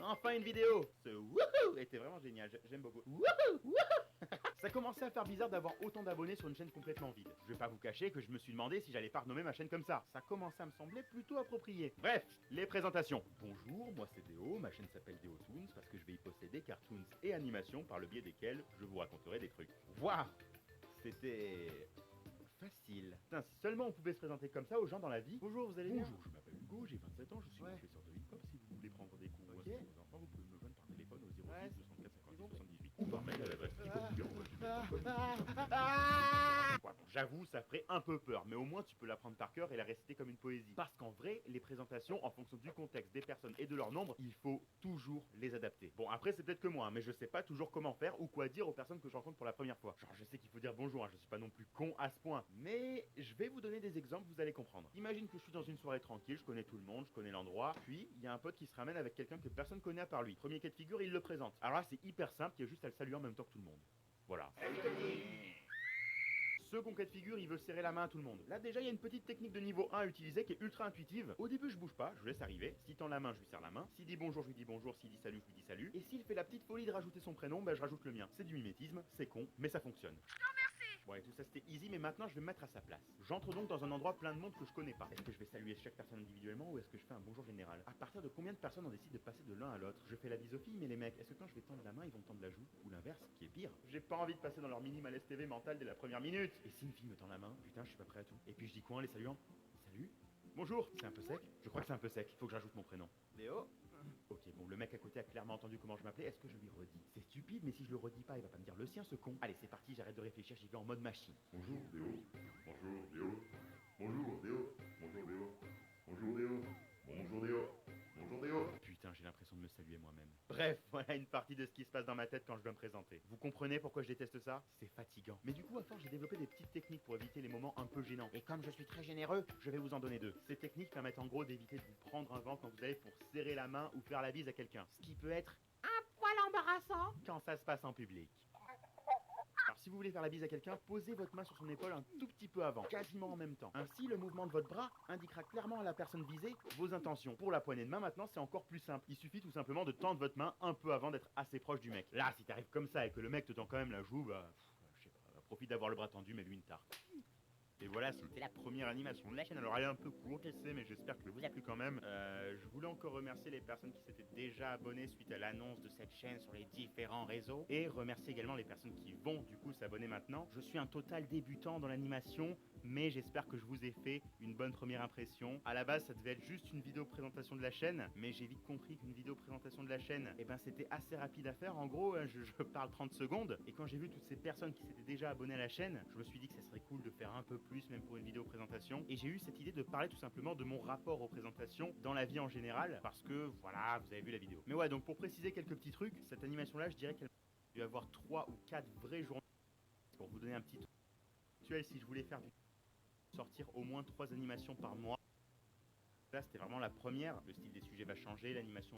enfin une vidéo. Ce wouhou était vraiment génial, j'aime beaucoup. Wouhou, wouhou. Ça commençait à faire bizarre d'avoir autant d'abonnés sur une chaîne complètement vide. Je vais pas vous cacher que je me suis demandé si j'allais pas renommer ma chaîne comme ça. Ça commençait à me sembler plutôt approprié. Bref, les présentations. Bonjour, moi c'est Déo, ma chaîne s'appelle Déo Toons parce que je vais y poster des cartoons et animations par le biais desquels je vous raconterai des trucs. Waouh, c'était facile. Putain, si seulement on pouvait se présenter comme ça aux gens dans la vie. Bonjour, vous allez bien? Bonjour, je m'appelle Hugo, j'ai 27 ans, je suis professeur de hip-hop. Si vous voulez prendre des cours à vos enfants, vous pouvez me joindre par téléphone au 06 204 56 78 ou par mail à l'adresse J'avoue, ça ferait un peu peur, mais au moins tu peux l'apprendre par cœur et la réciter comme une poésie. Parce qu'en vrai, les présentations, en fonction du contexte, des personnes et de leur nombre, il faut toujours les adapter. Bon, après, c'est peut-être que moi, hein, mais je sais pas toujours comment faire ou quoi dire aux personnes que je rencontre pour la première fois. Genre, je sais qu'il faut dire bonjour, hein, je suis pas non plus con à ce point, mais je vais vous donner des exemples, vous allez comprendre. Imagine que je suis dans une soirée tranquille, je connais tout le monde, je connais l'endroit, puis il y a un pote qui se ramène avec quelqu'un que personne connaît à part lui. Premier cas de figure, il le présente. Alors là, c'est hyper simple, il y a juste à le saluer en même temps que tout le monde. Voilà. Second cas de figure, il veut serrer la main à tout le monde. Là déjà, il y a une petite technique de niveau 1 à utiliser qui est ultra intuitive. Au début, je bouge pas, je laisse arriver. S'il tend la main, je lui serre la main. S'il dit bonjour, je lui dis bonjour. S'il dit salut, je lui dis salut. Et s'il fait la petite folie de rajouter son prénom, bah je rajoute le mien. C'est du mimétisme, c'est con, mais ça fonctionne. Ouais, tout ça c'était easy, mais maintenant je vais me mettre à sa place. J'entre donc dans un endroit plein de monde que je connais pas. Est-ce que je vais saluer chaque personne individuellement ou est-ce que je fais un bonjour général? À partir de combien de personnes on décide de passer de l'un à l'autre? Je fais la bise aux filles, mais les mecs, est-ce que quand je vais tendre la main, ils vont tendre la joue? Ou l'inverse, qui est pire? J'ai pas envie de passer dans leur mini malaise TV mental dès la première minute. Et si une fille me tend la main, putain, je suis pas prêt à tout. Et puis je dis quoi en les saluant? Salut? Bonjour, c'est un peu sec? Je crois que c'est un peu sec, faut que j'ajoute mon prénom. Léo? Ok, bon, le mec à côté a clairement entendu comment je m'appelais, est-ce que je lui redis? C'est stupide, mais si je le redis pas, il va pas me dire le sien, ce con. Allez, c'est parti, j'arrête de réfléchir, j'y vais en mode machine. Bonjour Déo. Bonjour Déo. Bonjour Déo. Bonjour Déo. Bonjour Déo. Bonjour Déo. Bonjour Déo. Putain, j'ai l'impression de me saluer moi-même. Bref, voilà une partie de ce qui se passe dans ma tête quand je dois me présenter. Vous comprenez pourquoi je déteste ça? C'est fatigant. Mais du coup, à force, j'ai développé des petites techniques pour éviter les moments un peu gênants. Et comme je suis très généreux, je vais vous en donner deux. Ces techniques permettent en gros d'éviter de vous prendre un vent quand vous allez pour serrer la main ou faire la bise à quelqu'un. Ce qui peut être un poil embarrassant quand ça se passe en public. Alors si vous voulez faire la bise à quelqu'un, posez votre main sur son épaule un tout petit peu avant, quasiment en même temps. Ainsi, le mouvement de votre bras indiquera clairement à la personne visée vos intentions. Pour la poignée de main maintenant, c'est encore plus simple. Il suffit tout simplement de tendre votre main un peu avant d'être assez proche du mec. Là, si t'arrives comme ça et que le mec te tend quand même la joue, bah, je sais pas, profite d'avoir le bras tendu, mais lui une tarte. Et voilà, c'était la première animation de la chaîne. Alors elle est un peu courte, je sais, mais j'espère que vous a plu quand même. Je voulais encore remercier les personnes qui s'étaient déjà abonnées suite à l'annonce de cette chaîne sur les différents réseaux. Et remercier également les personnes qui vont du coup s'abonner maintenant. Je suis un total débutant dans l'animation, mais j'espère que je vous ai fait une bonne première impression. À la base, ça devait être juste une vidéo présentation de la chaîne, mais j'ai vite compris qu'une vidéo présentation de la chaîne, eh ben c'était assez rapide à faire. En gros, je parle 30 secondes, et quand j'ai vu toutes ces personnes qui s'étaient déjà abonnées à la chaîne, je me suis dit que ça serait cool de faire un peu plus, même pour une vidéo présentation. Et j'ai eu cette idée de parler tout simplement de mon rapport aux présentations dans la vie en général, parce que voilà, vous avez vu la vidéo. Mais ouais, donc pour préciser quelques petits trucs, cette animation-là, je dirais qu'elle a dû avoir 3 ou 4 vraies journées. Pour vous donner un petit truc, si je voulais faire sortir au moins 3 animations par mois. Là, c'était vraiment la première. Le style des sujets va changer, l'animation